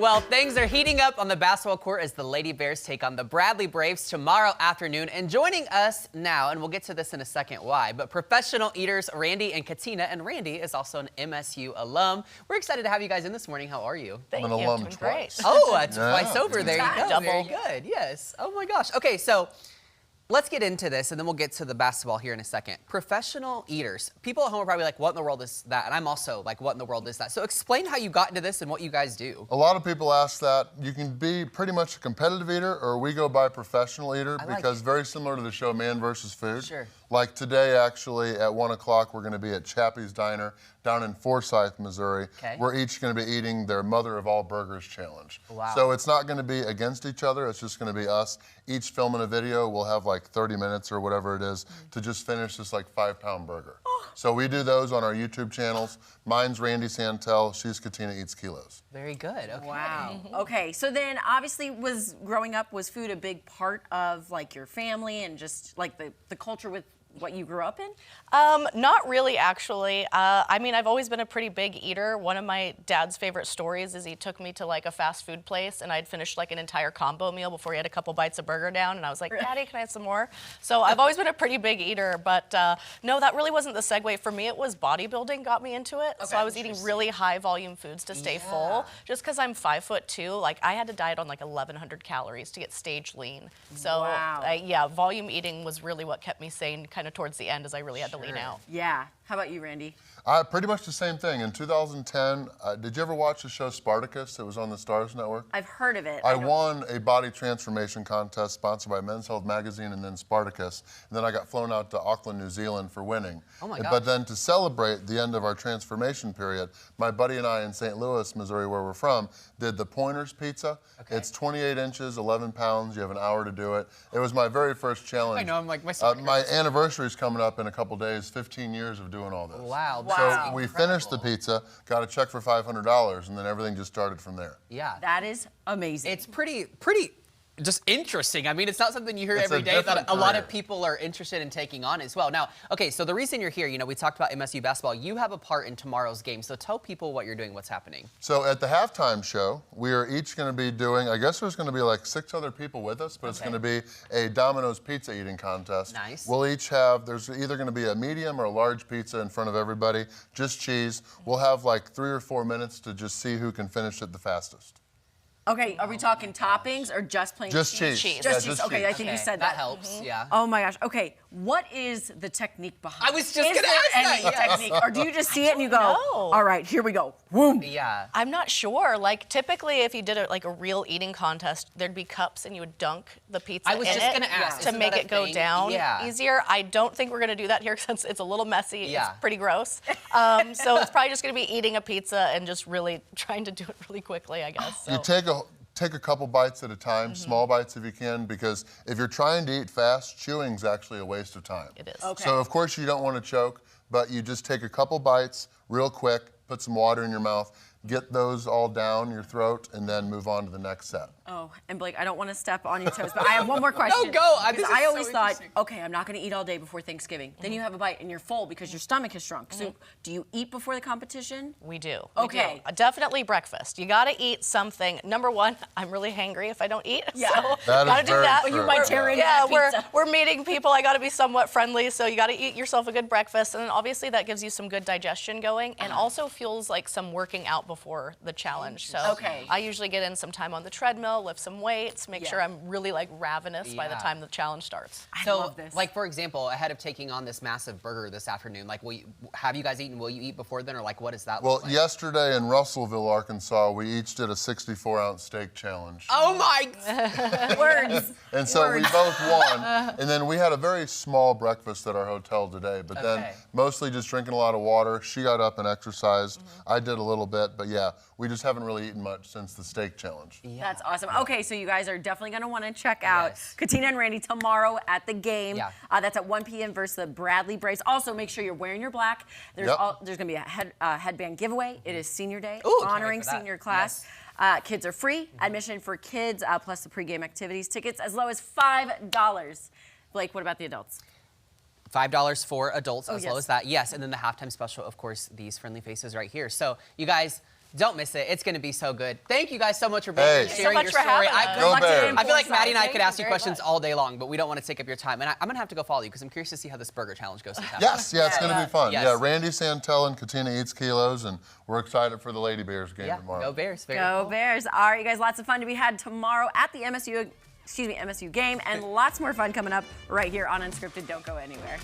Well, things are heating up on the basketball court as the Lady Bears take on the Bradley Braves tomorrow afternoon. And joining us now, and we'll get to this in a second why, but professional eaters Randy and Katina. And Randy is also an MSU alum. We're excited to have you guys in this morning. How are you? Thank I'm you. an alum Doing twice. great. Oh, twice over. There you go. Double. Very good. Yes. Oh my gosh. Okay, so let's get into this, and then we'll get to the basketball here in a second. Professional eaters. People at home are probably like, what in the world is that? And I'm also like, what in the world is that? So explain how you got into this and what you guys do. A lot of people ask that. You can be pretty much a competitive eater, or we go by professional eater, because very similar to the show Man vs. Food. Sure. Like today, actually, at 1 o'clock, we're going to be at Chappie's Diner down in Forsyth, Missouri. Okay. We're each going to be eating their Mother of All Burgers challenge. Wow. So it's not going to be against each other. It's just going to be us each filming a video. We'll have like 30 minutes or whatever it is to just finish this like 5-pound burger. So we do those on our YouTube channels. Mine's Randy Santel. She's Katina Eats Kilos. Very good. Okay. Wow. Okay, so then obviously growing up, was food a big part of like your family and just like the culture with what you grew up in? Not really, actually. I mean, I've always been a pretty big eater. One of my dad's favorite stories is he took me to like a fast food place and I'd finished like an entire combo meal before he had a couple bites of burger down, and I was like, Daddy, can I have some more? So I've always been a pretty big eater, but no, that really wasn't the segue. For me, it was bodybuilding got me into it. Okay. So I was eating really high volume foods to stay full. Just because I'm 5'2", like I had to diet on like 1,100 calories to get stage lean. So Wow. yeah, volume eating was really what kept me sane kind of towards the end, as I really had to lean out. Yeah. How about you, Randy? Pretty much the same thing. In 2010, did you ever watch the show Spartacus? It was on the Stars Network. I've heard of it. I won a body transformation contest sponsored by Men's Health Magazine and then Spartacus. And then I got flown out to Auckland, New Zealand for winning. Oh my gosh. But then to celebrate the end of our transformation period, my buddy and I in St. Louis, Missouri, where we're from, did the Pointers Pizza. Okay. It's 28 inches, 11 pounds. You have an hour to do it. It was my very first challenge. I know, I'm like, my anniversary is coming up in a couple days, 15 years of doing all this. Wow. Wow. So we finished the pizza, got a check for $500, and then everything just started from there. Yeah. That is amazing. It's pretty just interesting. I mean, it's not something you hear It's every a day that different a lot of career. people are interested in taking on as well. Now, okay, so the reason you're here, you know, we talked about MSU basketball. You have a part in tomorrow's game, so tell people what you're doing, what's happening. So at the halftime show, we are each going to be doing, I guess there's going to be like 6 other people with us, but it's going to be a Domino's pizza eating contest. Nice. We'll each have, there's either going to be a medium or a large pizza in front of everybody, just cheese. We'll have like 3 or 4 minutes to just see who can finish it the fastest. Okay, are we talking toppings or just plain Just cheese? cheese. Cheese. Just Yeah, cheese. Okay, I think you said that. That helps, yeah. Oh my gosh. Okay, what is the technique behind it? I was just Is gonna there ask that, any yes. technique, or do you just see it and you go, know. all right, here we go. Boom. Yeah. I'm not sure. Like typically, if you did like a real eating contest, there'd be cups and you would dunk the pizza I was in just it gonna ask, to isn't make that a it go thing? down Yeah. easier. I don't think we're gonna do that here since it's a little messy. Yeah. It's pretty gross. So it's probably just gonna be eating a pizza and just really trying to do it really quickly, I guess. So. You take a couple bites at a time, small bites if you can, because if you're trying to eat fast, chewing's actually a waste of time. It is. Okay. So of course you don't want to choke, but you just take a couple bites real quick, put some water in your mouth, get those all down your throat, and then move on to the next set. Oh, and Blake, I don't want to step on your toes, but I have one more question. go. Because This is I always so thought, interesting. okay, I'm not going to eat all day before Thanksgiving. Then you have a bite and you're full because your stomach has shrunk. So do you eat before the competition? We do. Okay. We do. Definitely breakfast. You gotta eat something. Number one, I'm really hangry if I don't eat. Yeah. So That is gotta do very that. true. You might tear into Yeah, that pizza. we're meeting people. I got to be somewhat friendly, so you got to eat yourself a good breakfast, and then obviously that gives you some good digestion going, and also feels like some working out before the challenge. So Okay. I usually get in some time on the treadmill, lift some weights, make sure I'm really like ravenous by the Yeah. time the challenge starts. I So, love this. like, for example, ahead of taking on this massive burger this afternoon, like, have you guys eaten? Will you eat before then, or like, what does that Well, look like? yesterday in Russellville, Arkansas, we each did a 64-ounce steak challenge. Oh my! Words. And so we Words. both won. And then we had a very small breakfast at our hotel today, but then Okay. mostly just drinking a lot of water. She got up and exercised. I did a little bit, but yeah, we just haven't really eaten much since the steak challenge. That's awesome. Okay, so you guys are definitely going to want to check out Yes. Katina and Randy tomorrow at the game. Yeah. That's at 1 p.m. versus the Bradley Braves. Also, make sure you're wearing your black. There's Yep. there's going to be a headband giveaway. It is senior day, Ooh, can't wait honoring for that. senior class. Kids are free. Admission for kids plus the pregame activities. Tickets as low as $5. Blake, what about the adults? $5 for adults as yes. low as that. Yes, and then the halftime special, of course, these friendly faces right here. So you guys, Don't miss it. It's going to be so good. Thank you guys so much for being here and Hey. sharing So much your for story. having us. Go luck today Bears. in I feel like Forsyth. Maddie and I Thank could you ask you very questions much. all day long, but we don't want to take up your time. And I'm going to have to go follow you because I'm curious to see how this burger challenge goes. Yes, yeah, it's going to be fun. Yes. Yeah, Randy Santel and Katina Eats Kilos, and we're excited for the Lady Bears game Yeah, tomorrow. go Bears. Very Go cool. Bears. All right, you guys, lots of fun to be had tomorrow at the MSU game, and lots more fun coming up right here on Unscripted. Don't go anywhere.